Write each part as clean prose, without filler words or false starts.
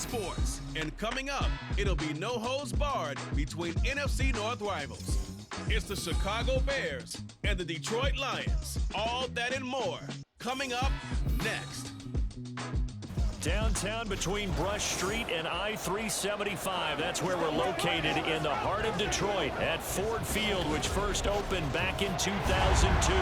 sports. And coming up, it'll be no holds barred between NFC North rivals. It's the Chicago Bears and the Detroit Lions. All that and more coming up next. Downtown between Brush Street and I-375. That's where we're located in the heart of Detroit at Ford Field, which first opened back in 2002.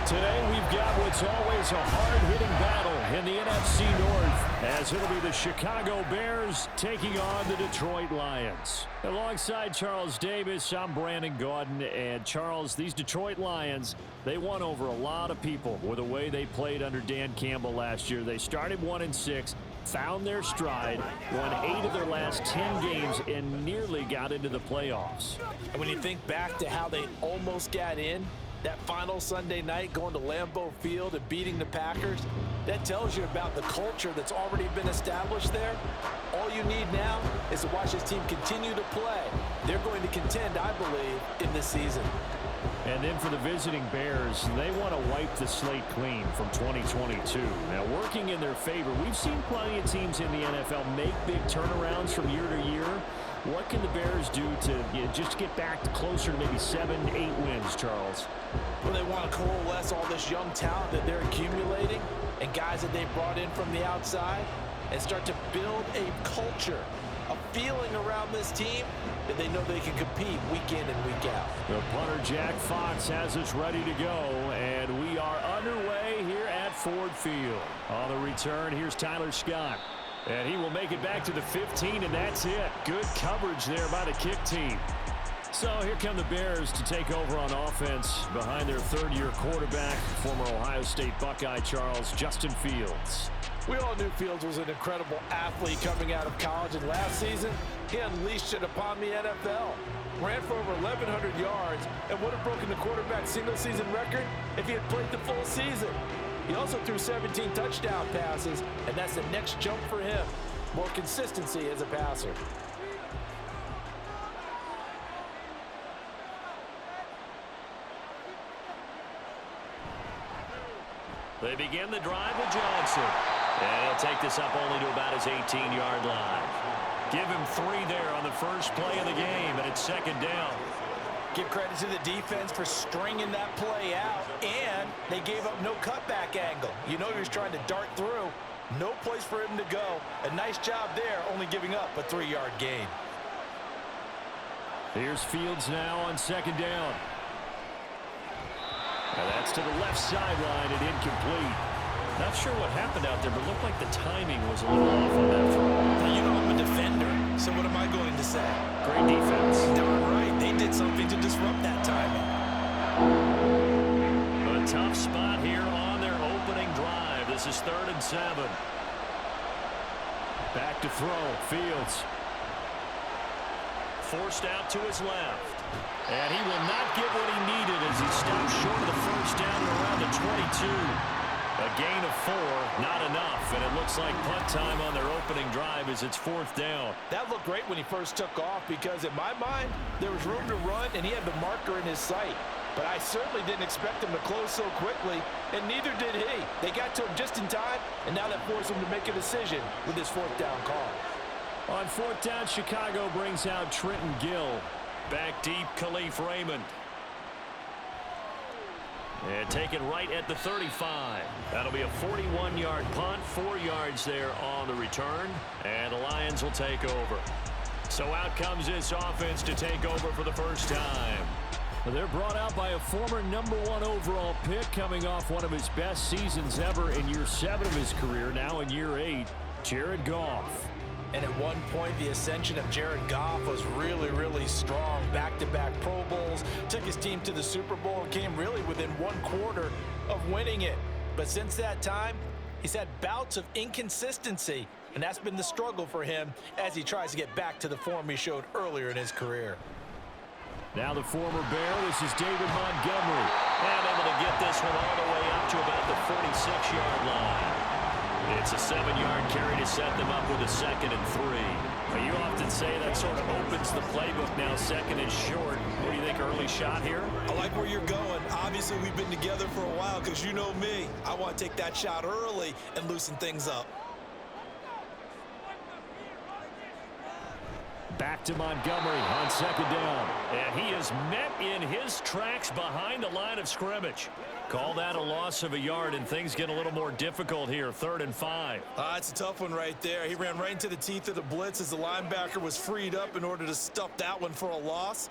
Today we've got what's always a hard-hitting battle in the NFC North, as it'll be the Chicago Bears taking on the Detroit Lions. Alongside Charles Davis, I'm Brandon Gaudin. And Charles, these Detroit Lions, they won over a lot of people with the way they played under Dan Campbell last year. They started 1-6, found their stride, won 8 of their last 10 games, and nearly got into the playoffs. And when you think back to how they almost got in, that final Sunday night going to Lambeau Field and beating the Packers, that tells you about the culture that's already been established there. All you need now is to watch this team continue to play. They're going to contend, I believe, in this season. And then for the visiting Bears, they want to wipe the slate clean from 2022. Now, working in their favor, we've seen plenty of teams in the NFL make big turnarounds from year to year. What can the Bears do to just get back to closer to maybe 7, 8 wins, Charles? Well, they want to coalesce all this young talent that they're accumulating and guys that they brought in from the outside and start to build a culture, a feeling around this team that they know they can compete week in and week out. The punter, Jack Fox, has us ready to go, and we are underway here at Ford Field. On the return, here's Tyler Scott. And he will make it back to the 15, and that's it. Good coverage there by the kick team. So here come the Bears to take over on offense behind their third-year quarterback, former Ohio State Buckeye Justin Fields. We all knew Fields was an incredible athlete coming out of college, and last season, he unleashed it upon the NFL. Ran for over 1,100 yards and would have broken the quarterback single-season record if he had played the full season. He also threw 17 touchdown passes, and that's the next jump for him. More consistency as a passer. They begin the drive with Johnson. And he'll take this up only to about his 18-yard line. Give him 3 there on the first play of the game, and it's second down. Give credit to the defense for stringing that play out, and they gave up no cutback angle. You know he was trying to dart through. No place for him to go. A nice job there, only giving up a 3-yard gain. Here's Fields now on second down. Now that's to the left sideline and incomplete. Not sure what happened out there, but it looked like the timing was a little off on that throw. Now, you know I'm a defender, so what am I going to say? Great defense. Darn right. They did something to disrupt that timing. A tough spot here on their opening drive. This is 3rd and 7. Back to throw. Fields. Forced out to his left. And he will not get what he needed as he stops short of the first down and around the 22. A gain of 4, not enough, and it looks like punt time on their opening drive as it's 4th down. That looked great when he first took off because, in my mind, there was room to run and he had the marker in his sight. But I certainly didn't expect him to close so quickly, and neither did he. They got to him just in time, and now that forced him to make a decision with this 4th down call. On 4th down, Chicago brings out Trenton Gill. Back deep, Khalif Raymond. And taken right at the 35. That'll be a 41-yard punt, 4 yards there on the return, and the Lions will take over. So out comes this offense to take over for the first time. They're brought out by a former #1 overall pick coming off one of his best seasons ever in year 7 of his career, now in year 8, Jared Goff. And at one point, the ascension of Jared Goff was really, really strong. Back-to-back Pro Bowls, took his team to the Super Bowl, and came really within 1/4 of winning it. But since that time, he's had bouts of inconsistency, and that's been the struggle for him as he tries to get back to the form he showed earlier in his career. Now the former Bear, this is David Montgomery. And able to get this one all the way up to about the 46-yard line. It's a 7-yard carry to set them up with a 2nd and 3. But you often say that sort of opens the playbook now, 2nd and short. What do you think, early shot here? I like where you're going. Obviously, we've been together for a while because you know me. I want to take that shot early and loosen things up. Back to Montgomery on second down. And he is met in his tracks behind the line of scrimmage. Call that a loss of a yard, and things get a little more difficult here, 3rd and 5. It's a tough one right there. He ran right into the teeth of the blitz as the linebacker was freed up in order to stuff that one for a loss.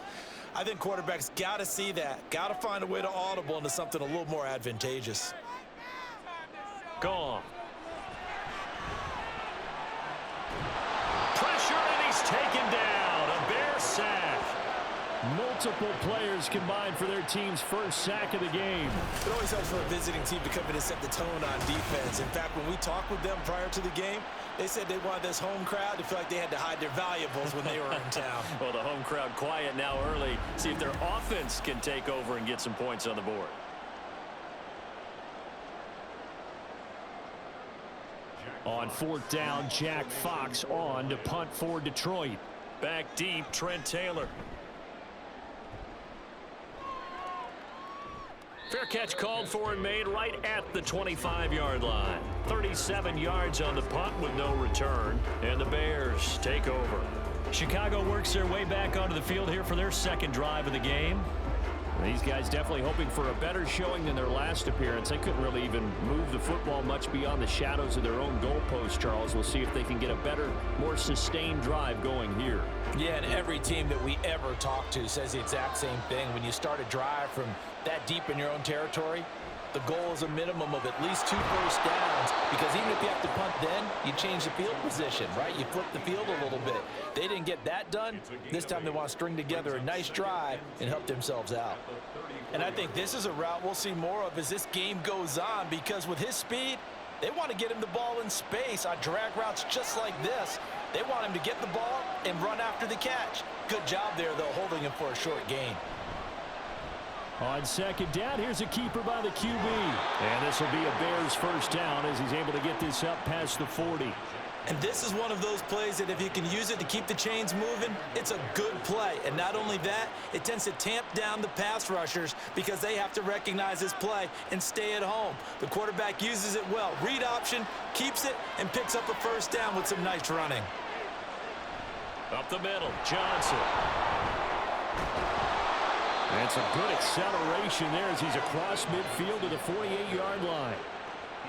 I think quarterbacks got to see that. Got to find a way to audible into something a little more advantageous. Gone. Pressure, and he's taken down. A Bear sack. Multiple players combined for their team's first sack of the game. It always helps for a visiting team to come in and set the tone on defense. In fact, when we talked with them prior to the game, they said they wanted this home crowd to feel like they had to hide their valuables when they were in town. Well, the home crowd quiet now early. See if their offense can take over and get some points on the board. On 4th down, Jack Fox on to punt for Detroit. Back deep, Trent Taylor. Fair catch called for and made right at the 25-yard line. 37 yards on the punt with no return. And the Bears take over. Chicago works their way back onto the field here for their second drive of the game. These guys definitely hoping for a better showing than their last appearance. They couldn't really even move the football much beyond the shadows of their own goalpost, Charles. We'll see if they can get a better, more sustained drive going here. Yeah, and every team that we ever talk to says the exact same thing. When you start a drive from that deep in your own territory, the goal is a minimum of at least 2 first downs, because even if you have to punt then, you change the field position, right? You flip the field a little bit. They didn't get that done. This time they want to string together a nice drive and help themselves out. And I think this is a route we'll see more of as this game goes on, because with his speed, they want to get him the ball in space on drag routes just like this. They want him to get the ball and run after the catch. Good job there, though, holding him for a short gain. On second down, here's a keeper by the QB. And this will be a Bears first down as he's able to get this up past the 40. And this is one of those plays that if you can use it to keep the chains moving, it's a good play. And not only that, it tends to tamp down the pass rushers because they have to recognize this play and stay at home. The quarterback uses it well. Read option, keeps it, and picks up a first down with some nice running. Up the middle, Johnson. And some good acceleration there as he's across midfield to the 48-yard line.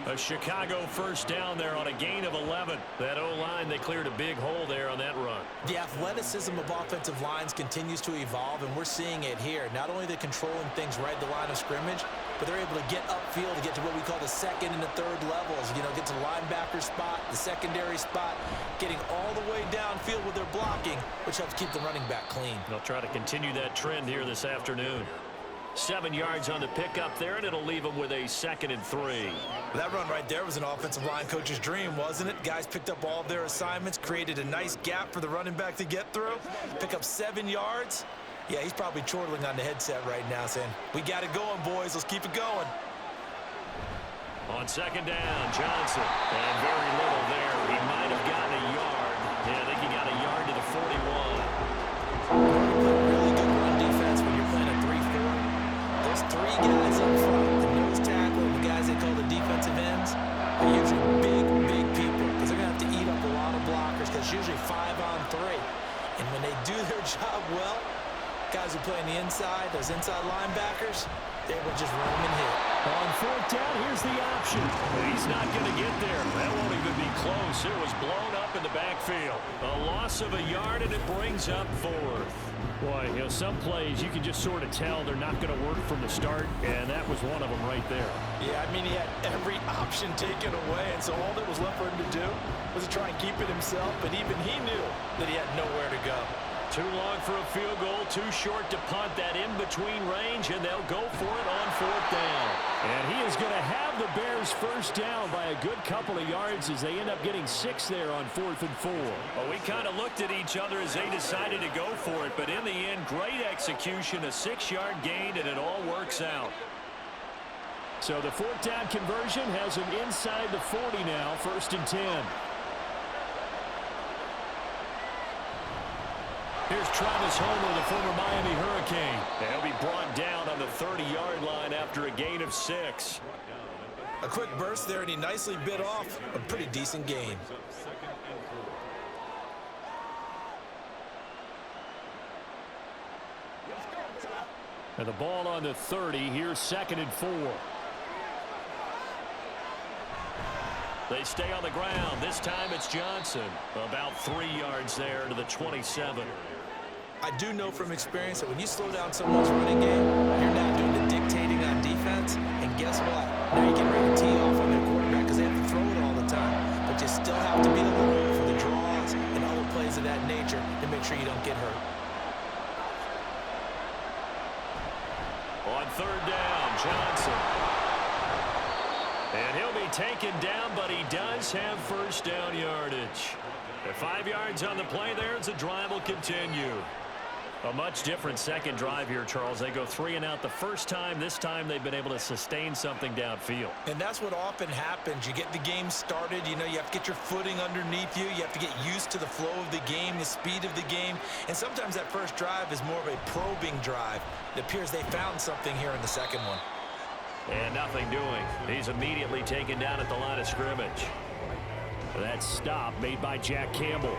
A Chicago first down there on a gain of 11. That O-line, they cleared a big hole there on that run. The athleticism of offensive lines continues to evolve, and we're seeing it here. Not only they're controlling things right at the line of scrimmage, but they're able to get upfield to get to what we call the second and the third levels. You know, get to the linebacker spot, the secondary spot, getting all the way downfield with their blocking, which helps keep the running back clean. They'll try to continue that trend here this afternoon. 7 yards on the pickup there, and it'll leave them with a 2nd and 3. That run right there was an offensive line coach's dream, wasn't it? Guys picked up all of their assignments, created a nice gap for the running back to get through, pick up 7 yards. Yeah, he's probably chortling on the headset right now saying, we got it going, boys. Let's keep it going. On second down, Johnson. And very little there. He might have gotten a yard. Yeah, I think he got a yard to the 41. Really good run defense when you're playing a 3-4. There's 3 guys up front, the nose tackle, the guys they call the defensive ends. They're usually big people because they're going to have to eat up a lot of blockers because it's usually 5 on 3. And when they do their job well, guys who play on the inside, those inside linebackers, they will just roam and hit. On 4th down, here's the option. He's not going to get there. That won't even be close. It was blown up in the backfield. A loss of a yard, and it brings up 4th. Boy, you know, some plays you can just sort of tell they're not going to work from the start, and that was one of them right there. Yeah, I mean, he had every option taken away, and so all that was left for him to do was to try and keep it himself, but even he knew that he had nowhere to go. Too long for a field goal, too short to punt. That in-between range, and they'll go for it on 4th down. And he is going to have the Bears first down by a good couple of yards as they end up getting 6 there on 4th and 4. Well, we kind of looked at each other as they decided to go for it, but in the end, great execution, a 6-yard gain, and it all works out. So the 4th down conversion has him inside the 40 now, 1st and 10. Here's Travis Homer, the former Miami Hurricane. He'll be brought down on the 30-yard line after a gain of 6. A quick burst there, and he nicely bit off a pretty decent gain. And the ball on the 30. Here's 2nd and 4. They stay on the ground. This time it's Johnson. About 3 yards there to the 27. I do know from experience that when you slow down someone's running game, you're now doing the dictating on defense. And guess what? Now you can ready to tee off on their quarterback because they have to throw it all the time. But you still have to be alert for the draws and other plays of that nature to make sure you don't get hurt. On 3rd down, Johnson. And he'll be taken down, but he does have 1st down yardage. At 5 yards on the play there, as the drive will continue. A much different second drive here, Charles. They go 3 and out the first time. This time they've been able to sustain something downfield. And that's what often happens. You get the game started. You know, you have to get your footing underneath you. You have to get used to the flow of the game, the speed of the game. And sometimes that first drive is more of a probing drive. It appears they found something here in the second one. And nothing doing. He's immediately taken down at the line of scrimmage. That stop made by Jack Campbell.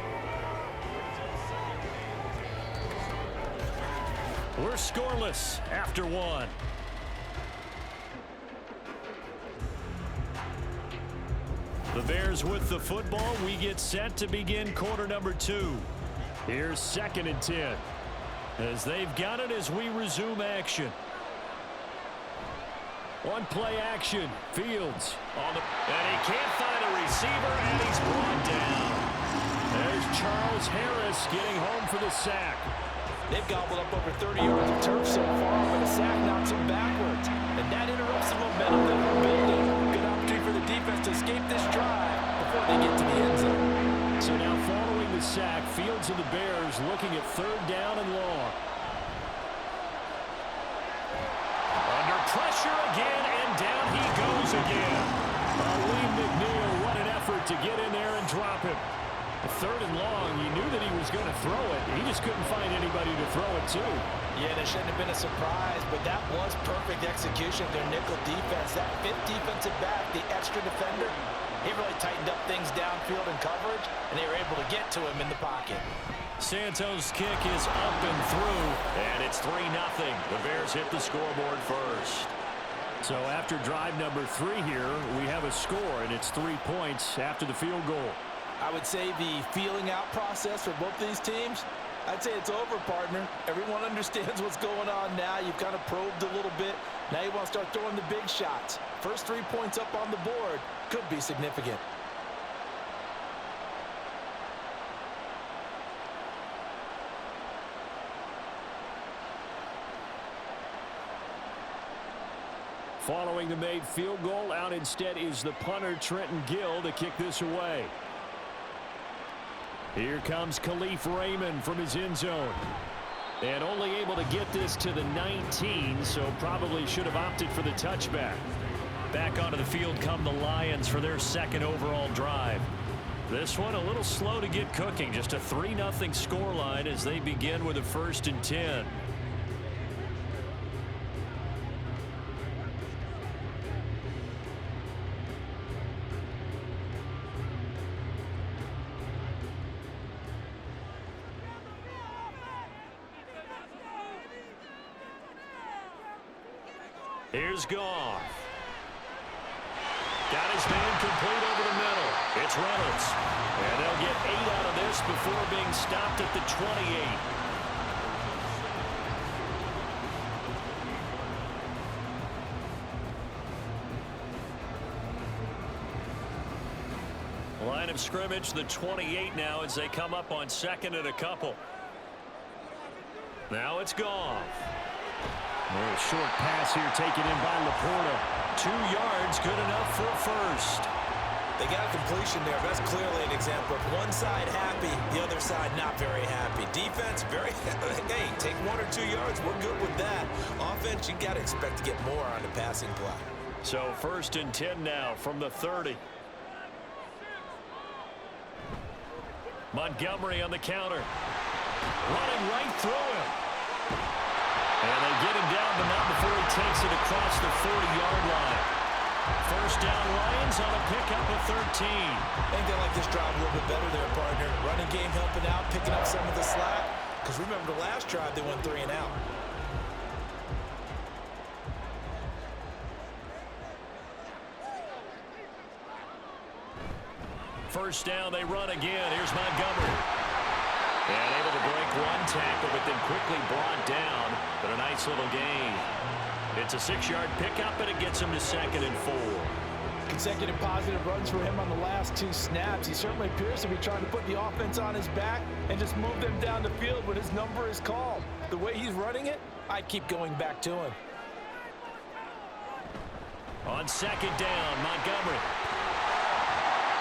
We're scoreless after 1. The Bears with the football. We get set to begin quarter number 2. Here's 2nd and 10. As they've got it as we resume action. One play action. Fields. And he can't find a receiver, and he's brought down. There's Charles Harris getting home for the sack. They've gobbled up over 30 yards of turf so far, but a sack knocks them backwards. And that interrupts the momentum that we're building. Good opportunity for the defense to escape this drive before they get to the end zone. So now following the sack, Fields and the Bears looking at 3rd down and long. Under pressure again, and down he goes again. Lee McNeil, what an effort to get in there and drop him. 3rd and long, you knew that he was going to throw it. He just couldn't find anybody to throw it to. Yeah, and it shouldn't have been a surprise, but that was perfect execution of their nickel defense. That 5th defensive back, the extra defender, he really tightened up things downfield in coverage, and they were able to get to him in the pocket. Santos' kick is up and through, and it's 3-0. The Bears hit the scoreboard first. So after drive number 3 here, we have a score, and it's 3 points after the field goal. I would say the feeling out process for both these teams, I'd say it's over, partner. Everyone understands what's going on now. You've kind of probed a little bit. Now you want to start throwing the big shots. First 3 points up on the board could be significant. Following the made field goal, out instead is the punter, Trenton Gill, to kick this away. Here comes Khalif Raymond from his end zone. And only able to get this to the 19, so probably should have opted for the touchback. Back onto the field come the Lions for their 2nd overall drive. This one a little slow to get cooking. Just a 3-0 scoreline as they begin with a 1st and 10. Here's Goff. Got his man complete over the middle. It's Reynolds. And they'll get 8 out of this before being stopped at the 28. Line of scrimmage, the 28 now as they come up on 2nd and a couple. Now it's Goff. A short pass here taken in by Laporta. 2 yards, good enough for a first. They got a completion there. That's clearly an example of one side happy, the other side not very happy. Defense, very, hey, take 1 or 2 yards. We're good with that. Offense, you got to expect to get more on the passing play. So 1st and 10 now from the 30. Montgomery on the counter. Running right through him. And they get him down, but not before he takes it across the 40-yard line. 1st down Lions on a pickup of 13. I think they like this drive a little bit better there, partner. Running game helping out, picking up some of the slack. Because remember the last drive, they went 3 and out. first down, they run again. Here's Montgomery. And able to break one tackle, but then quickly brought down. But a nice little gain. It's a 6-yard pickup, and it gets him to 2nd and 4. Consecutive positive runs for him on the last 2 snaps. He certainly appears to be trying to put the offense on his back and just move them down the field when his number is called. The way he's running it, I'd keep going back to him. On 2nd down, Montgomery.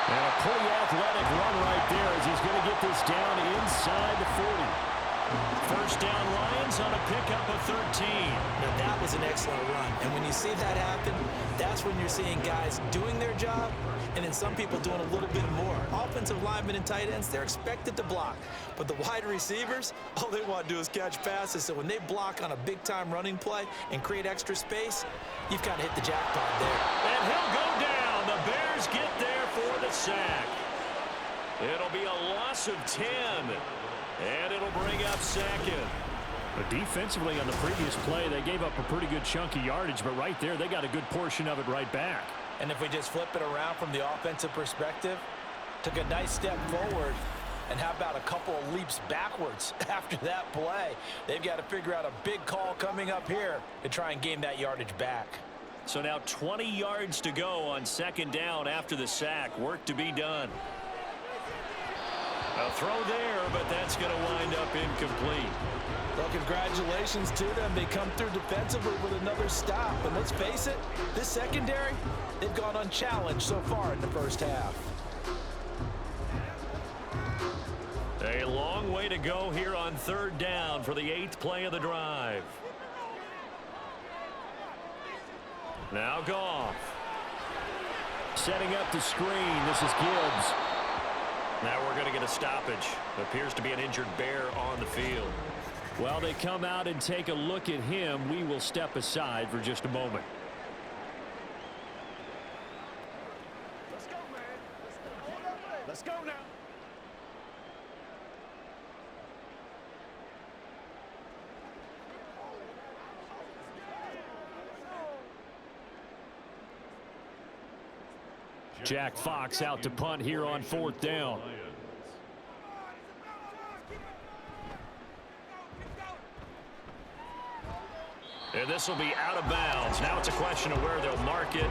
And a pretty athletic run right there as he's going to get this down inside the 40. First down, Lions on a pickup of 13. Now that was an excellent run. And when you see that happen, that's when you're seeing guys doing their job and then some people doing a little bit more. Offensive linemen and tight ends, they're expected to block. But the wide receivers, all they want to do is catch passes. So when they block on a big-time running play and create extra space, you've kind of hit the jackpot there. And he'll go down. The Bears get there for the sack. It'll be a loss of 10. And it'll bring up 2nd. But defensively on the previous play, they gave up a pretty good chunk of yardage, but right there, they got a good portion of it right back. And if we just flip it around from the offensive perspective, took a nice step forward, and how about a couple of leaps backwards after that play? They've got to figure out a big call coming up here to try and gain that yardage back. So now 20 yards to go on 2nd down after the sack. Work to be done. A throw there, but that's going to wind up incomplete. Well, congratulations to them. They come through defensively with another stop. And let's face it, this secondary, they've gone unchallenged so far in the first half. A long way to go here on 3rd down for the 8th play of the drive. Now Goff. Setting up the screen. This is Gibbs. Now we're going to get a stoppage. Appears to be an injured Bear on the field. While they come out and take a look at him, we will step aside for just a moment. Let's go, man. Let's go now. Jack Fox out to punt here on 4th down. And this will be out of bounds. Now it's a question of where they'll mark it.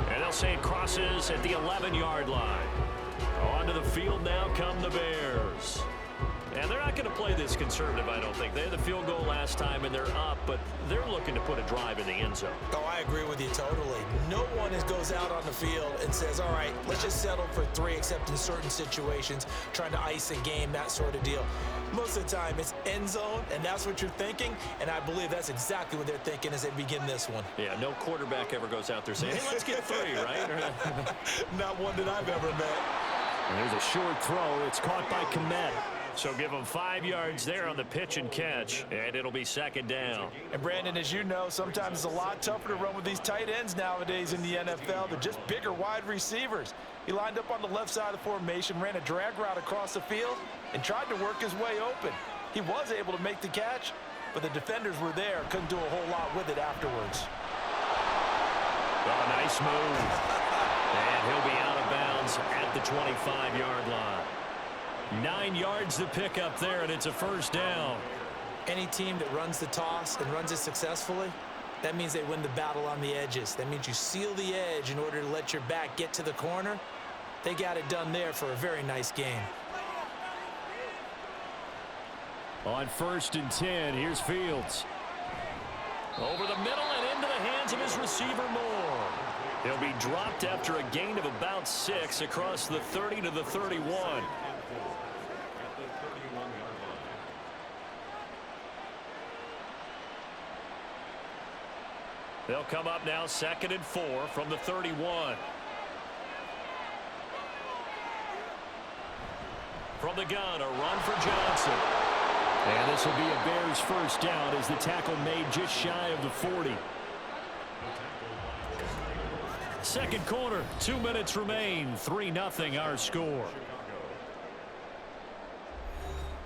And they'll say it crosses at the 11-yard line. Onto the field now come the Bears. And they're not going to play this conservative, I don't think. They had the field goal last time, and they're up, but they're looking to put a drive in the end zone. Oh, I agree with you totally. No one goes out on the field and says, all right, let's just settle for 3, except in certain situations, trying to ice a game, that sort of deal. Most of the time, it's end zone, and that's what you're thinking, and I believe that's exactly what they're thinking as they begin this one. Yeah, no quarterback ever goes out there saying, hey, let's get 3, right? Not one that I've ever met. And there's a short throw. It's caught by Komet. So give them 5 yards there on the pitch and catch, and it'll be 2nd down. And Brandon, as you know, sometimes it's a lot tougher to run with these tight ends nowadays in the NFL. They're just bigger wide receivers. He lined up on the left side of the formation, ran a drag route across the field, and tried to work his way open. He was able to make the catch, but the defenders were there, couldn't do a whole lot with it afterwards. Oh, nice move. And he'll be out of bounds at the 25-yard line. 9 yards to pick up there, and it's a 1st down. Any team that runs the toss and runs it successfully, that means they win the battle on the edges. That means you seal the edge in order to let your back get to the corner. They got it done there for a very nice game. On 1st and 10, here's Fields. Over the middle and into the hands of his receiver Moore. He'll be dropped after a gain of about 6 across the 30 to the 31. They'll come up now 2nd and 4 from the 31. From the gun, a run for Johnson. And this will be a Bears 1st down as the tackle made just shy of the 40. 2nd quarter, 2 minutes remain. 3-0 our score.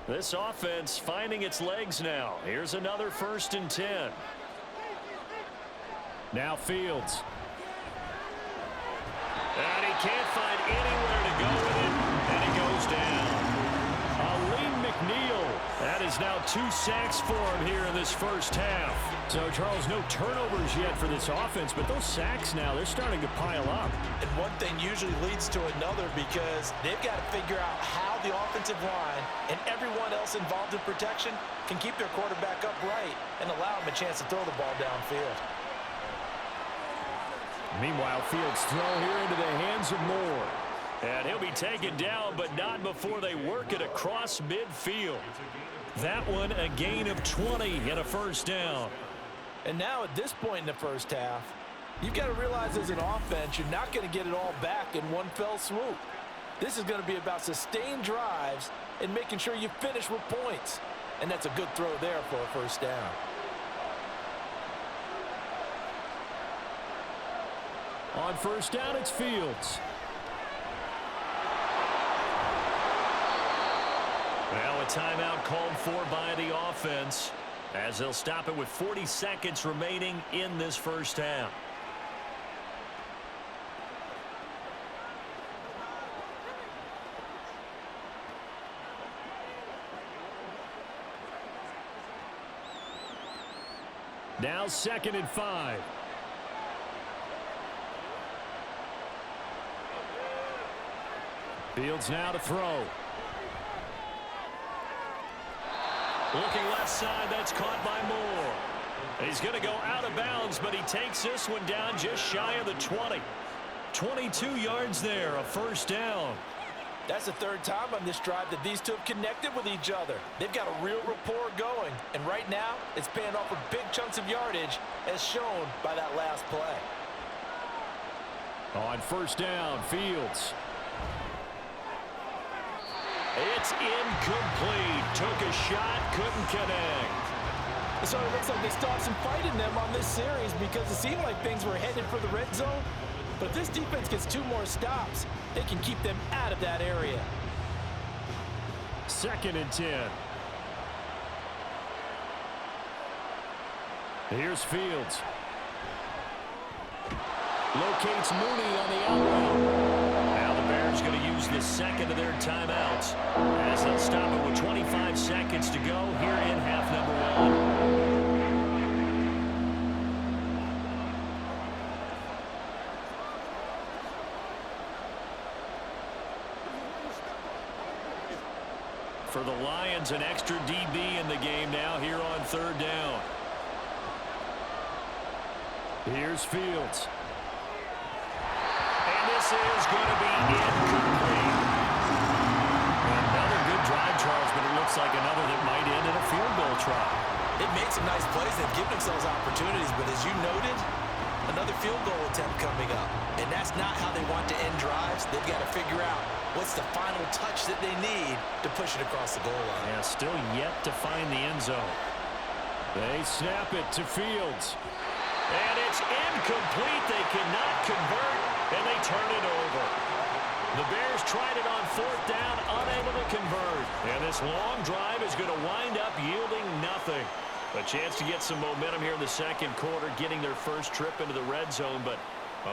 This offense finding its legs now. Here's another 1st and 10. Now Fields. And he can't find anywhere to go with it. first down. McNeil. That is now 2 sacks for him here in this first half. So, Charles, no turnovers yet for this offense, but those sacks now, they're starting to pile up. And one thing usually leads to another because they've got to figure out how the offensive line and everyone else involved in protection can keep their quarterback upright and allow him a chance to throw the ball downfield. Meanwhile, Fields throw here into the hands of Moore. And he'll be taken down, but not before they work it across midfield. That one, a gain of 20 and a first down. And now at this point in the first half, you've got to realize as an offense, you're not going to get it all back in one fell swoop. This is going to be about sustained drives and making sure you finish with points. And that's a good throw there for a first down. On first down, it's Fields. Well, a timeout called for by the offense as they'll stop it with 40 seconds remaining in this first half. Now 2nd and 5. Fields now to throw. Looking left side, that's caught by Moore. He's going to go out of bounds, but he takes this one down just shy of the 20. 22 yards there, a first down. That's the third time on this drive that these two have connected with each other. They've got a real rapport going, and right now it's paying off with big chunks of yardage as shown by that last play. On first down, Fields. It's incomplete. Took a shot, couldn't connect. So it looks like they stopped some fight in them on this series because it seemed like things were headed for the red zone. But if this defense gets 2 more stops, they can keep them out of that area. 2nd and 10. Here's Fields. Locates Mooney on the out route. Now the Bears going to use the second of their timeouts as they'll stop it with 25 seconds to go here in half number 1. For the Lions, an extra DB in the game now here on third down. Here's Fields. And this is going to be incomplete. Another good drive, Charles, but it looks like another that might end in a field goal try. They've made some nice plays. They've given themselves opportunities, but as you noted, another field goal attempt coming up. And that's not how they want to end drives. They've got to figure out what's the final touch that they need to push it across the goal line. Yeah, still yet to find the end zone. They snap it to Fields. And it's incomplete. They cannot convert, and they turn it over. The Bears tried it on 4th down, unable to convert. And this long drive is going to wind up yielding nothing. A chance to get some momentum here in the second quarter, getting their first trip into the red zone, but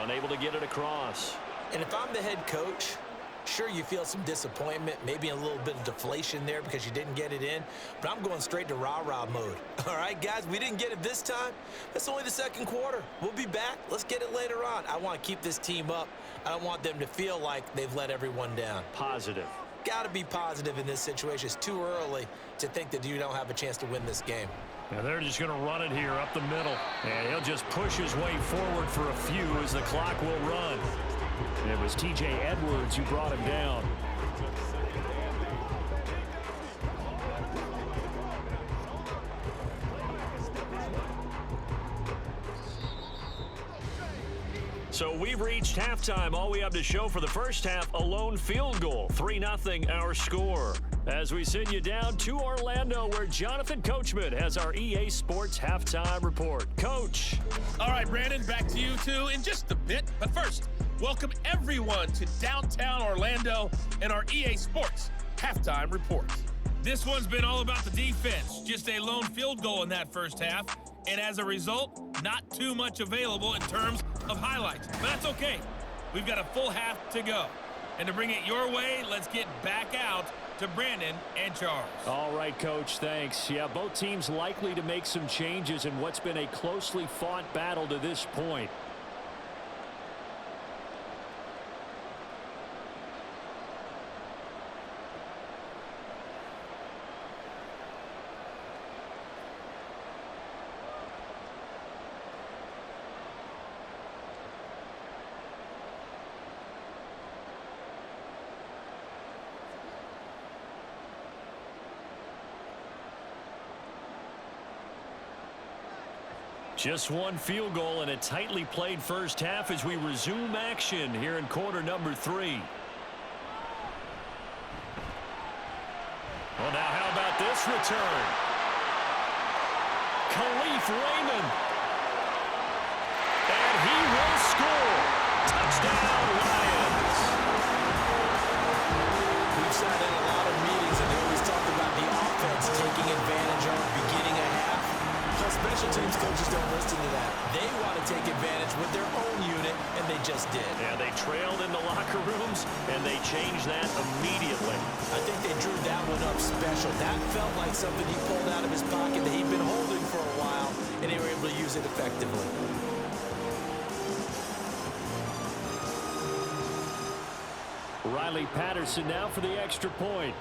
unable to get it across. And if I'm the head coach, sure, you feel some disappointment, maybe a little bit of deflation there because you didn't get it in, but I'm going straight to rah-rah mode. All right, guys, we didn't get it this time. That's only the second quarter. We'll be back. Let's get it later on. I want to keep this team up. I don't want them to feel like they've let everyone down. Positive. Got to be positive in this situation. It's too early to think that you don't have a chance to win this game. Now they're just going to run it here up the middle. And he'll just push his way forward for a few as the clock will run. It was T.J. Edwards who brought him down. So we've reached halftime. All we have to show for the first half, a lone field goal. 3-0 our score. As we send you down to Orlando, where Jonathan Coachman has our EA Sports halftime report. Coach. All right, Brandon, back to you two in just a bit. But first, welcome everyone to downtown Orlando and our EA Sports halftime report. This one's been all about the defense. Just a lone field goal in that first half. And as a result, not too much available in terms of highlights. But that's okay. We've got a full half to go. And to bring it your way, let's get back out to Brandon and Charles. All right, Coach, thanks. Yeah, both teams likely to make some changes in what's been a closely fought battle to this point. Just one field goal and a tightly played first half as we resume action here in quarter number 3. Well, now how about this return? Khalif Raymond. And he will score. Touchdown, Lions. We've sat in a lot of meetings, and they always talk about the offense taking advantage of beginning a half. Special teams coaches don't listen to that. They want to take advantage with their own unit, and they just did. Yeah, they trailed in the locker rooms, and they changed that immediately. I think they drew that one up special. That felt like something he pulled out of his pocket that he'd been holding for a while, and they were able to use it effectively. Riley Patterson now for the extra point.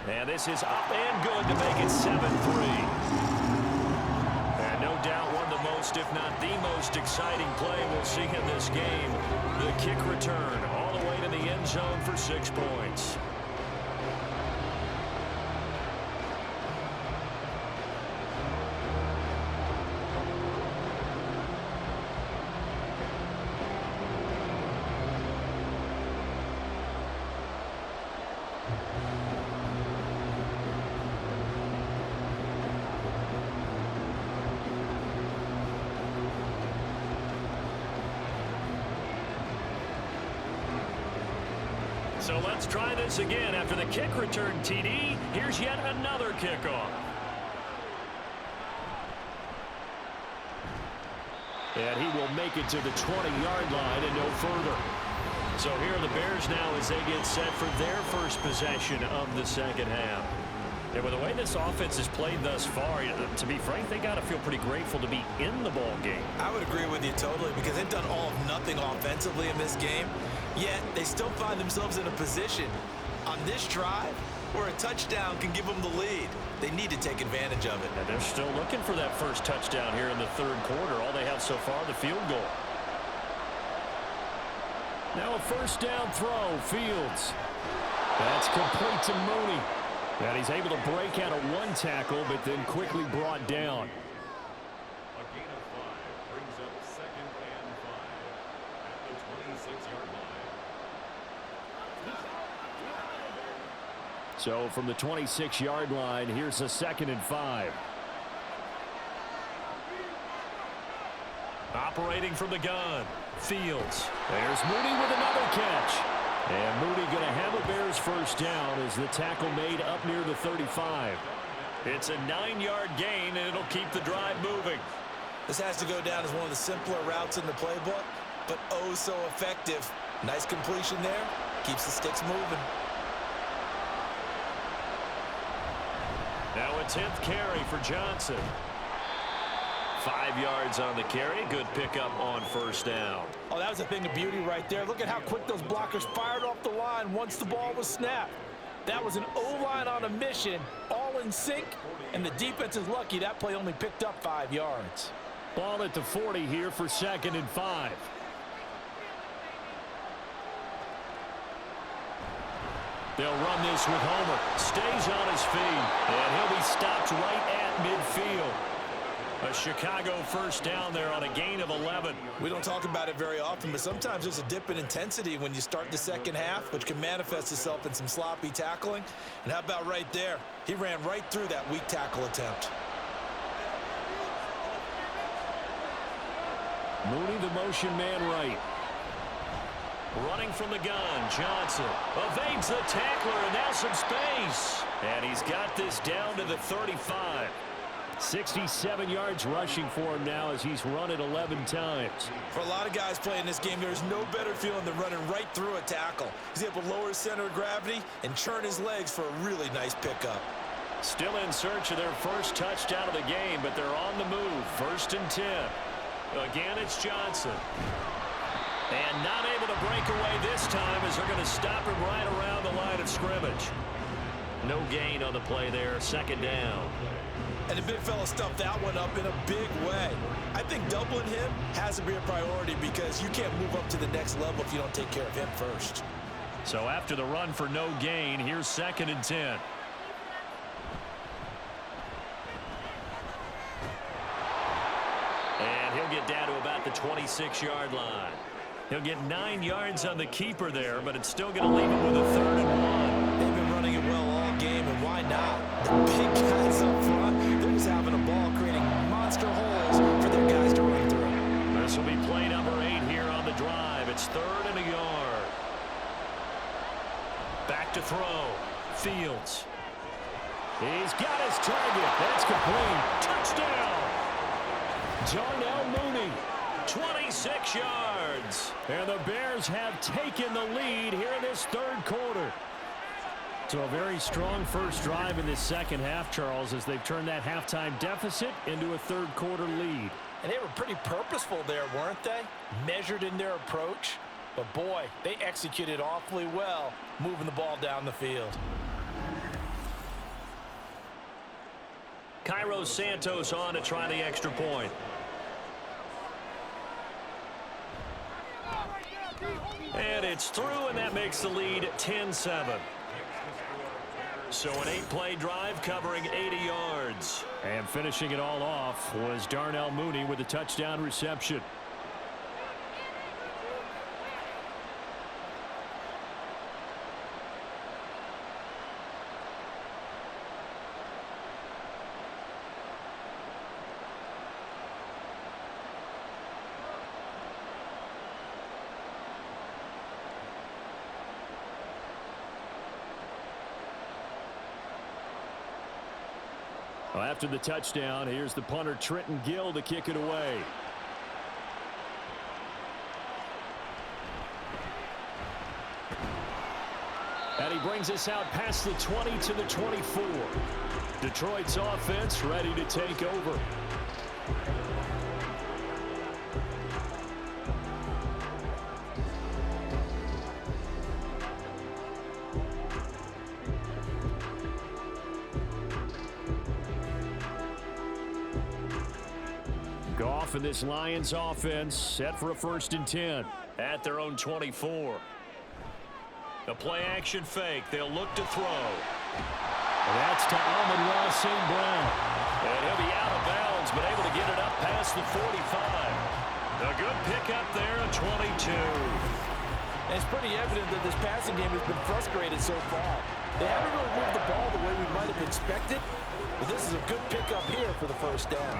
And this is up and good to make it 7-3. And no doubt one of the most, if not the most exciting play we'll see in this game. The kick return all the way to the end zone for 6 points. So let's try this again. After the kick return TD, here's yet another kickoff. And he will make it to the 20-yard line and no further. So here are the Bears now as they get set for their first possession of the second half. And with the way this offense has played thus far, to be frank, they got to feel pretty grateful to be in the ball game. I would agree with you totally because they've done all of nothing offensively in this game, yet they still find themselves in a position on this drive where a touchdown can give them the lead. They need to take advantage of it. And they're still looking for that first touchdown here in the third quarter. All they have so far, the field goal. Now a first down throw, Fields. That's complete to Mooney. And he's able to break out of one tackle, but then quickly brought down. A gain of 5 brings up 2nd and 5 at the 26-yard line. So from the 26-yard line, here's a 2nd and 5. Operating from the gun, Fields. There's Mooney with another catch. And Mooney going to have a Bears first down as the tackle made up near the 35. It's a 9-yard gain, and it'll keep the drive moving. This has to go down as one of the simpler routes in the playbook, but oh so effective. Nice completion there. Keeps the sticks moving. Now a 10th carry for Johnson. 5 yards on the carry. Good pickup on first down. Oh, that was a thing of beauty right there. Look at how quick those blockers fired off the line once the ball was snapped. That was an O-line on a mission, all in sync, and the defense is lucky that play only picked up 5 yards. Ball at the 40 here for 2nd and 5. They'll run this with Homer. Stays on his feet, and he'll be stopped right at midfield. A Chicago first down there on a gain of 11. We don't talk about it very often, but sometimes there's a dip in intensity when you start the second half, which can manifest itself in some sloppy tackling. And how about right there? He ran right through that weak tackle attempt. Mooney, the motion man right. Running from the gun, Johnson evades the tackler, and now some space. And he's got this down to the 35. 67 yards rushing for him now as he's run it 11 times. For a lot of guys playing this game, there's no better feeling than running right through a tackle. He's able to lower his center of gravity and churn his legs for a really nice pickup. Still in search of their first touchdown of the game, but they're on the move. 1st and 10. Again, it's Johnson. And not able to break away this time as they're going to stop him right around the line of scrimmage. No gain on the play there. 2nd down. And the big fella stuffed that one up in a big way. I think doubling him has to be a priority because you can't move up to the next level if you don't take care of him first. So after the run for no gain, here's 2nd and 10. And he'll get down to about the 26-yard line. He'll get 9 yards on the keeper there, but it's still going to leave him with a 3rd and 1. They've been running it well all game, and why not? The big guys up front, they're just having a ball, creating monster holes for their guys to run through. This will be play number 8 here on the drive. It's 3rd and a yard. Back to throw. Fields. He's got his target. That's complete. Touchdown. Darnell Mooney. 26 yards. And the Bears have taken the lead here in this 3rd quarter. So a very strong first drive in this second half, Charles, as they've turned that halftime deficit into a 3rd quarter lead. And they were pretty purposeful there, weren't they? Measured in their approach. But boy, they executed awfully well, moving the ball down the field. Cairo Santos on to try the extra point. And it's through, and that makes the lead 10-7. So an 8-play drive covering 80 yards. And finishing it all off was Darnell Mooney with a touchdown reception. Well, after the touchdown, here's the punter Trenton Gill to kick it away. And he brings us out past the 20 to the 24. Detroit's offense ready to take over. Goff and this Lions offense set for a 1st and 10. At their own 24. The play action fake. They'll look to throw. And that's to Amon-Ra St. Brown. And he'll be out of bounds, but able to get it up past the 45. A good pickup there at 22. And it's pretty evident that this passing game has been frustrated so far. They haven't really moved the ball the way we might have expected, but this is a good pickup here for the 1st down.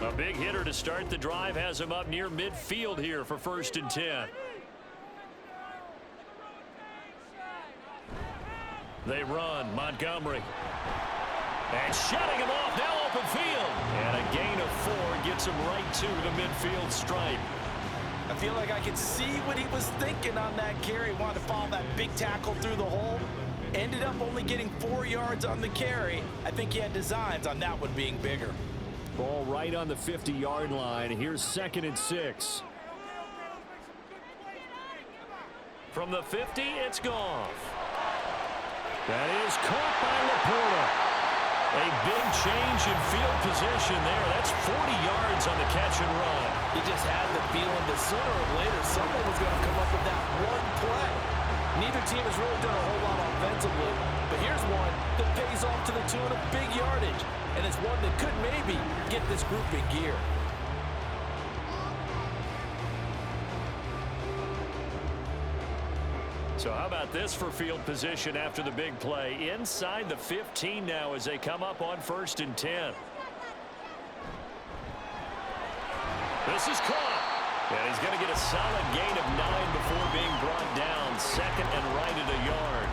A big hitter to start the drive has him up near midfield here for 1st and 10. They run. Montgomery. And shutting him off. Now open field. And a gain of 4 gets him right to the midfield stripe. I feel like I could see what he was thinking on that carry. Wanted to follow that big tackle through the hole. Ended up only getting 4 yards on the carry. I think he had designs on that one being bigger. Ball right on the 50-yard line. Here's 2nd and 6. From the 50, it's Goff. That is caught by Laporta. A big change in field position there. That's 40 yards on the catch and run. You just had the feeling that sooner or later someone was going to come up with that one play. Neither team has really done a whole lot offensively, but here's one that pays off to the tune of big yardage, and it's one that could maybe get this group in gear. So how about this for field position after the big play? Inside the 15 now as they come up on 1st and 10. This is caught. And he's going to get a solid gain of 9 before being brought down. 2nd and right at a yard.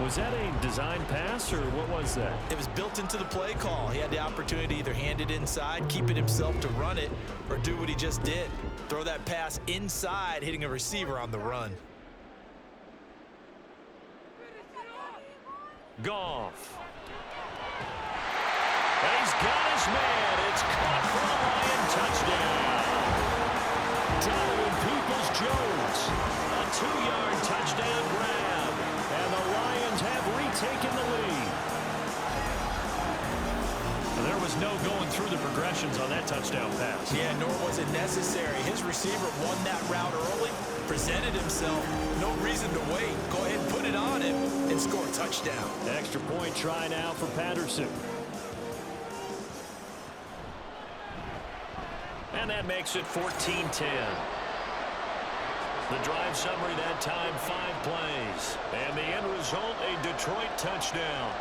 Was that a design pass, or what was that? It was built into the play call. He had the opportunity to either hand it inside, keep it himself to run it, or do what he just did. Throw that pass inside, hitting a receiver on the run. Goff. And he's got his man. It's caught for a Lion touchdown. Donovan Peoples-Jones. A 2-yard touchdown grab. And the Lions have retaken the lead. There was no going through the progressions on that touchdown pass. Yeah, nor was it necessary. His receiver won that route early, presented himself. No reason to wait. Go ahead and put it on him and score a touchdown. Extra point try now for Patterson. And that makes it 14-10. The drive summary that time, 5 plays. And the end result, a Detroit touchdown.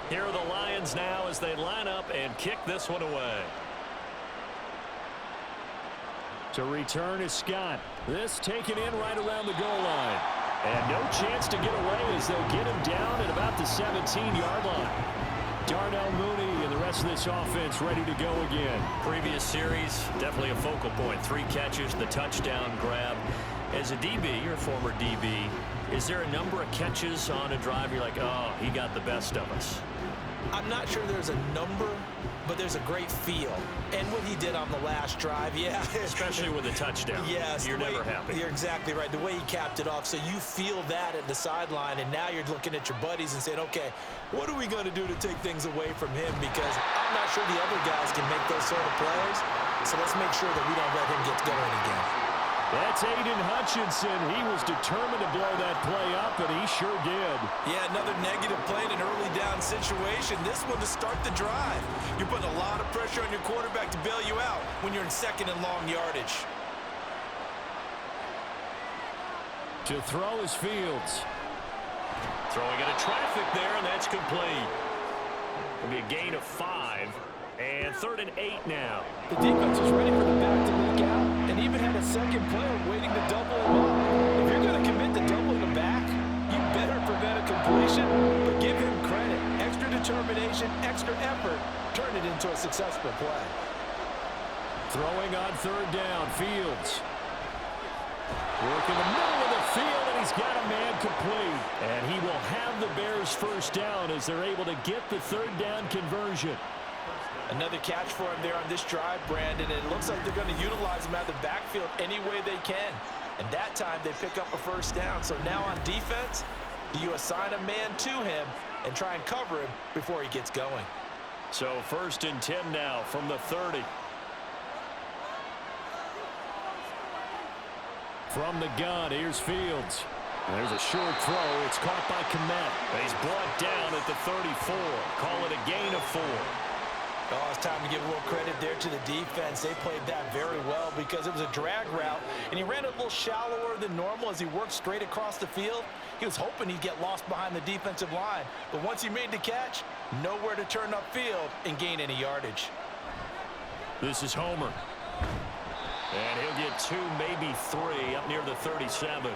Here are the Lions now as they line up and kick this one away. To return is Scott. This taken in right around the goal line. And no chance to get away as they'll get him down at about the 17-yard line. Darnell Mooney and the rest of this offense ready to go again. Previous series, definitely a focal point. 3 catches, the touchdown grab. As a DB, you're a former DB, is there a number of catches on a drive you're like, oh, he got the best of us? I'm not sure there's a number, but there's a great feel. And what he did on the last drive, yeah. Especially with a touchdown. Yes. You're never happy. You're exactly right. The way he capped it off, so you feel that at the sideline, and now you're looking at your buddies and saying, okay, what are we going to do to take things away from him? Because I'm not sure the other guys can make those sort of plays. So let's make sure that we don't let him get going again. That's Aiden Hutchinson. He was determined to blow that play up, and he sure did. Yeah, another negative play in an early down situation. This one to start the drive. You're putting a lot of pressure on your quarterback to bail you out when you're in second and long yardage. To throw is Fields. Throwing into traffic there, and that's complete. It'll be a gain of 5. And 3rd and 8 now. The defense was ready for the back to leak out and even had a second player waiting to double him up. If you're going to commit to doubling him back, you better prevent a completion, but give him credit. Extra determination, extra effort, turn it into a successful play. Throwing on 3rd down, Fields. Work in the middle of the field, and he's got a man complete. And he will have the Bears first down as they're able to get the 3rd down conversion. Another catch for him there on this drive, Brandon. And it looks like they're going to utilize him out of the backfield any way they can. And that time they pick up a first down. So now on defense, you assign a man to him and try and cover him before he gets going. So 1st and 10 now from the 30. From the gun, here's Fields. There's a short throw. It's caught by Kmet. And he's brought down at the 34. Call it a gain of 4. Oh, it's time to give a little credit there to the defense. They played that very well because it was a drag route, and he ran a little shallower than normal as he worked straight across the field. He was hoping he'd get lost behind the defensive line, but once he made the catch, nowhere to turn upfield and gain any yardage. This is Homer. And he'll get 2, maybe 3 up near the 37.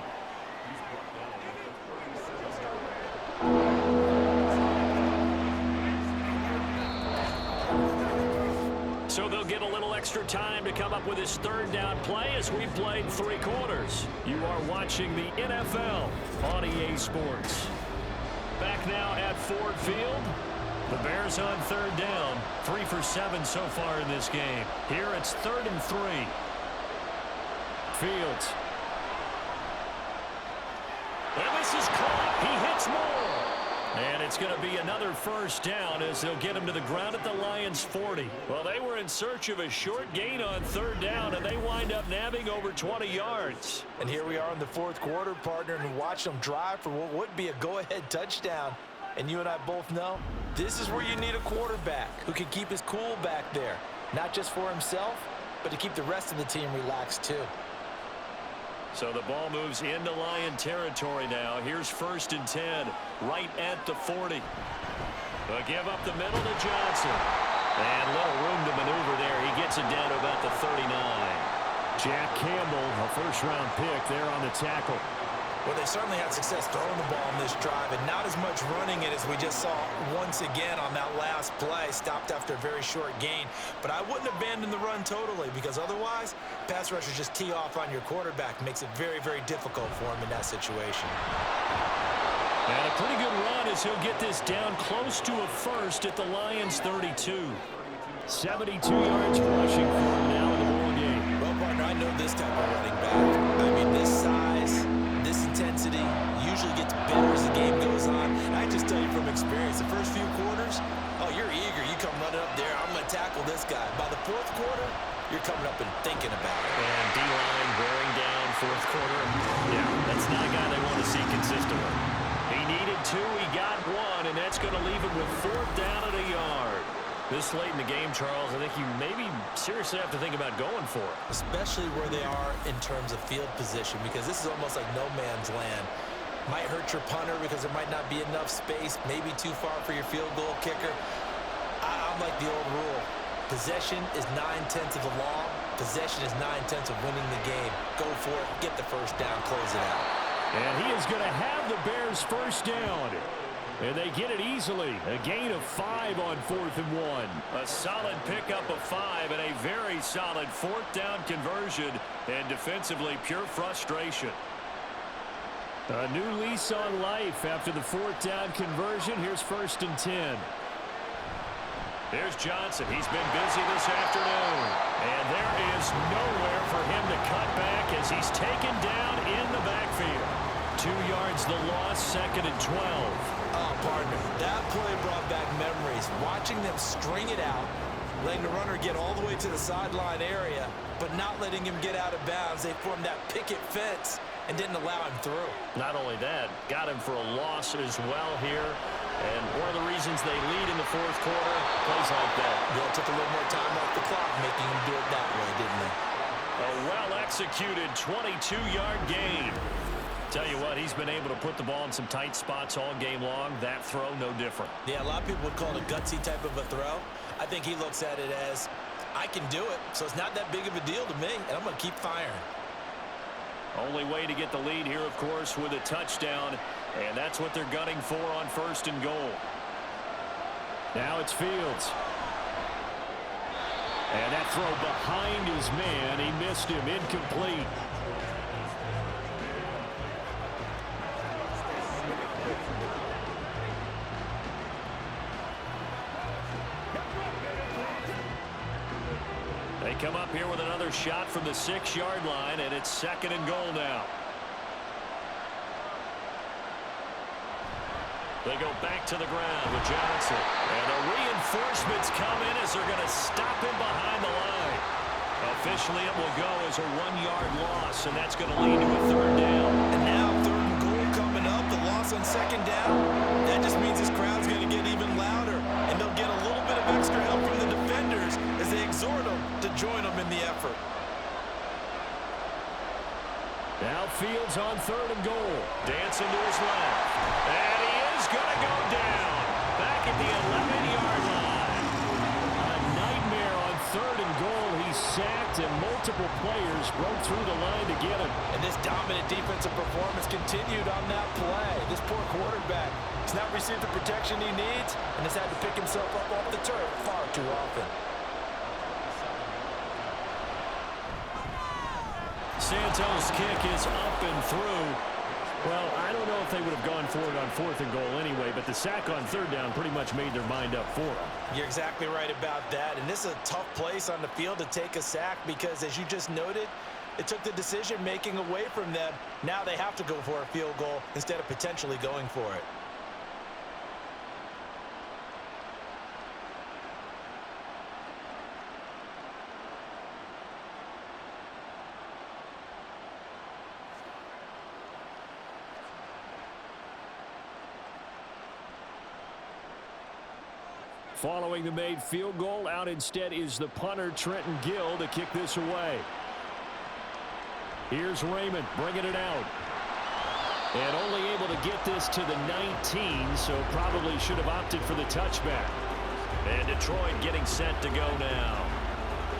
So they'll get a little extra time to come up with his 3rd down play as we've played 3 quarters. You are watching the NFL on EA Sports. Back now at Ford Field. The Bears on 3rd down. 3 for 7 so far in this game. Here it's 3rd and 3. Fields. And this is caught. He hits more. And it's going to be another first down as they'll get him to the ground at the Lions' 40. Well, they were in search of a short gain on 3rd down, and they wind up nabbing over 20 yards. And here we are in the 4th quarter, partner, and watch them drive for what would be a go-ahead touchdown. And you and I both know this is where you need a quarterback who can keep his cool back there, not just for himself, but to keep the rest of the team relaxed too. So the ball moves into Lion territory now. Here's 1st and 10, right at the 40. A give up the middle to Johnson. And little room to maneuver there. He gets it down to about the 39. Jack Campbell, a first-round pick there on the tackle. Well, they certainly had success throwing the ball on this drive, and not as much running it as we just saw once again on that last play. Stopped after a very short gain. But I wouldn't abandon the run totally, because otherwise, pass rushers just tee off on your quarterback. Makes it very, very difficult for him in that situation. And a pretty good run as he'll get this down close to a first at the Lions' 32. 72 yards rushing for him now in the ball game. Well, partner, I know this type of running back. I mean, this size, this intensity usually gets better as the game goes on. And I just tell you from experience, the first few quarters, oh, you're eager. You come running up there. I'm going to tackle this guy. By the 4th quarter, you're coming up and thinking about it. And D-line wearing down 4th quarter. Yeah, that's not a guy they want to see consistently. He needed 2, he got 1, and that's going to leave him with 4th down at a yard. This late in the game, Charles, I think you maybe seriously have to think about going for it. Especially where they are in terms of field position, because this is almost like no man's land. Might hurt your punter because there might not be enough space, maybe too far for your field goal kicker. I'm like the old rule. Possession is 9/10 of the law. Possession is 9/10 of winning the game. Go for it, get the first down, close it out. And he is going to have the Bears first down. And they get it easily. A gain of 5 on 4th and 1. A solid pickup of 5 and a very solid 4th down conversion. And defensively, pure frustration. A new lease on life after the 4th down conversion. Here's 1st and 10. There's Johnson. He's been busy this afternoon. And there is nowhere for him to cut back as he's taken down in the backfield. 2 yards the loss, 2nd and 12. Oh, partner, that play brought back memories. Watching them string it out, letting the runner get all the way to the sideline area, but not letting him get out of bounds. They formed that picket fence and didn't allow him through. Not only that, got him for a loss as well here. And one of the reasons they lead in the 4th quarter, plays like that. Yeah, it took a little more time off the clock, making him do it that way, didn't they? A well-executed 22-yard gain. Tell you what, he's been able to put the ball in some tight spots all game long. That throw, no different. Yeah, a lot of people would call it a gutsy type of a throw. I think he looks at it as, I can do it, so it's not that big of a deal to me, and I'm going to keep firing. Only way to get the lead here, of course, with a touchdown, and that's what they're gunning for on 1st and goal. Now it's Fields. And that throw behind his man, he missed him, incomplete. They come up here with another shot from the 6-yard line, and it's 2nd and goal now. They go back to the ground with Johnson. And the reinforcements come in as they're going to stop him behind the line. Officially, it will go as a 1-yard loss, and that's going to lead to a 3rd down. And now 3rd and goal coming up, the loss on 2nd down. That just means this crowd's going to get even louder, and they'll get a little bit of extra help from the defenders as they exhort them to join them in the effort. Now Fields on 3rd and goal. Dancing to his left. And he is going to go down. Back at the 11-yard line. A nightmare on 3rd and goal. He's sacked, and multiple players broke through the line to get him. And this dominant defensive performance continued on that play. This poor quarterback has not received the protection he needs and has had to pick himself up off the turf far too often. Santos' kick is up and through. Well, I don't know if they would have gone for it on 4th and goal anyway, but the sack on 3rd down pretty much made their mind up for them. You're exactly right about that. And this is a tough place on the field to take a sack because, as you just noted, it took the decision-making away from them. Now they have to go for a field goal instead of potentially going for it. Following the made field goal, out instead is the punter, Trenton Gill, to kick this away. Here's Raymond bringing it out. And only able to get this to the 19, so probably should have opted for the touchback. And Detroit getting set to go now.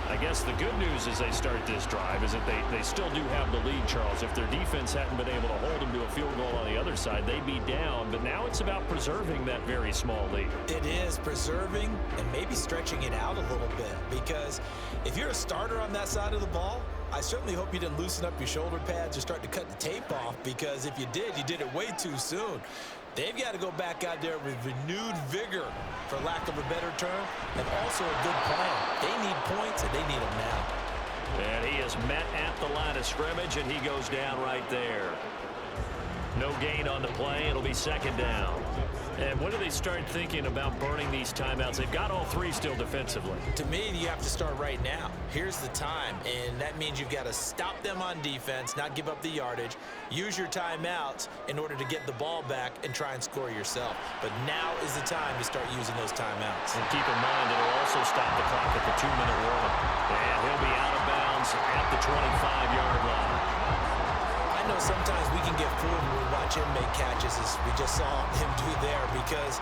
I guess the good news as they start this drive is that they still do have the lead, Charles. If their defense hadn't been able to hold them to a field goal on the other side, they'd be down. But now it's about preserving that very small lead. It is preserving and maybe stretching it out a little bit, because if you're a starter on that side of the ball, I certainly hope you didn't loosen up your shoulder pads or start to cut the tape off, because if you did it way too soon. They've got to go back out there with renewed vigor, for lack of a better term, and also a good plan. They need points, and they need them now. And he is met at the line of scrimmage, and he goes down right there. No gain on the play. It'll be second down. And when do they start thinking about burning these timeouts? They've got all three still defensively. To me, you have to start right now. Here's the time, and that means you've got to stop them on defense, not give up the yardage, use your timeouts in order to get the ball back and try and score yourself. But now is the time to start using those timeouts. And keep in mind, it'll also stop the clock at the 2-minute warning. And he'll be out of bounds at the 25-yard line. I know sometimes we can get fooled when we watch him make catches, as we just saw him do there, because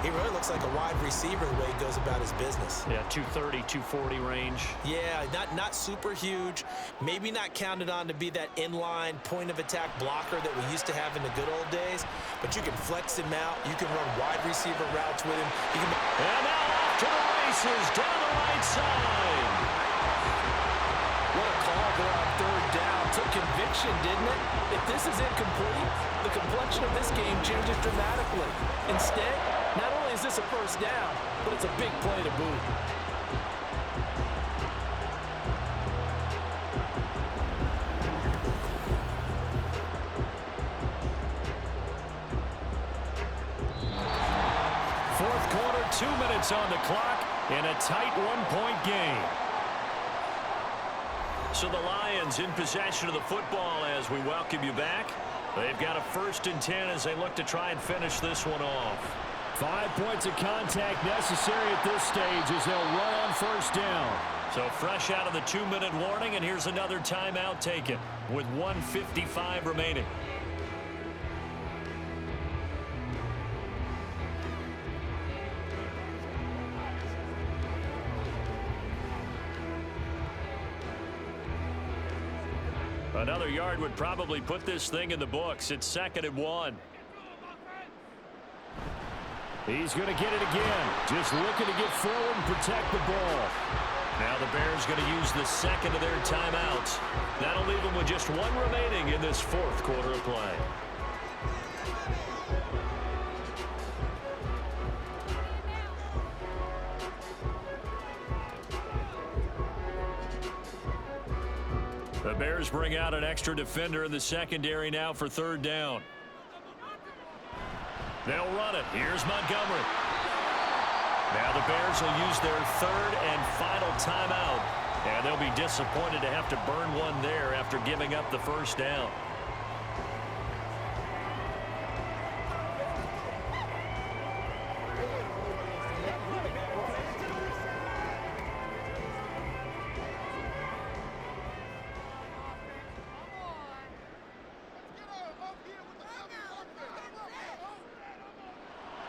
he really looks like a wide receiver the way he goes about his business. Yeah, 230, 240 range. Yeah, not super huge, maybe not counted on to be that inline point-of-attack blocker that we used to have in the good old days, but you can flex him out. You can run wide receiver routes with him. And now off to the races down the right side. What a call there on third down. Took conviction, didn't it? If this is incomplete, the complexion of this game changes dramatically. Instead, not only is this a first down, but it's a big play to boot. Fourth quarter, 2 minutes on the clock, in a tight one-point game. So the Lions in possession of the football as we welcome you back. They've got a 1st and 10 as they look to try and finish this one off. 5 points of contact necessary at this stage as they'll run on first down. So fresh out of the 2-minute warning, and here's another timeout taken with 1:55 remaining. Another yard would probably put this thing in the books. It's 2nd and 1. He's going to get it again. Just looking to get forward and protect the ball. Now the Bears going to use the second of their timeouts. That'll leave them with just one remaining in this 4th quarter of play. The Bears bring out an extra defender in the secondary now for 3rd down. They'll run it. Here's Montgomery. Now the Bears will use their 3rd and final timeout. And they'll be disappointed to have to burn one there after giving up the 1st down.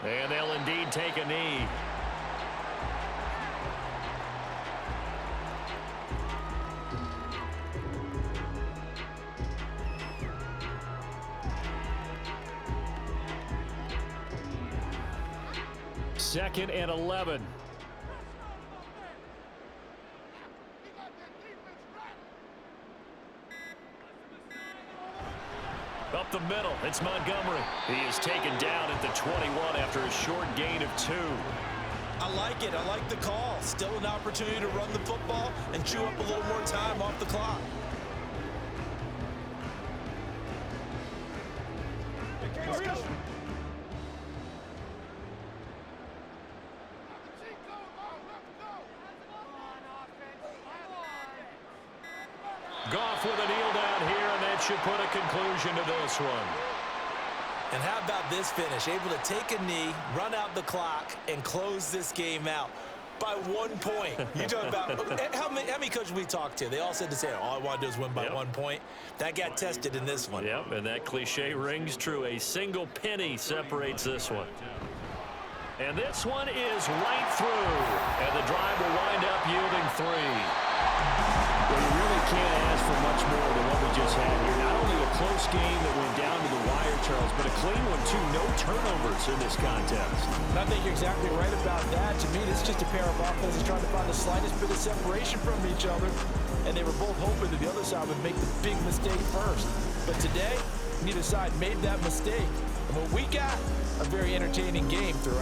And they'll indeed take a knee. Second and 11. Up the middle, it's Montgomery. He is taken down at the 21 after a short gain of 2. I like it. I like the call. Still an opportunity to run the football and chew up a little more time off the clock. Goff with a kneel down here, and that should put a conclusion to this one. And how about this finish? Able to take a knee, run out the clock, and close this game out by 1 point. You talk about how many coaches we talked to? They all said the same. All I want to do is win by 1 point. That got tested in this one. Yep, and that cliche rings true. A single penny separates this one. And this one is right through. And the drive will wind up yielding 3. Well, you really can't ask for much more than what we just had here. Not only a close game that went down to the wire, Charles, but a clean one, too. No turnovers in this contest. And I think you're exactly right about that. To me, it's just a pair of offenses trying to find the slightest bit of separation from each other. And they were both hoping that the other side would make the big mistake first. But today, neither side made that mistake. And what we got, a very entertaining game throughout.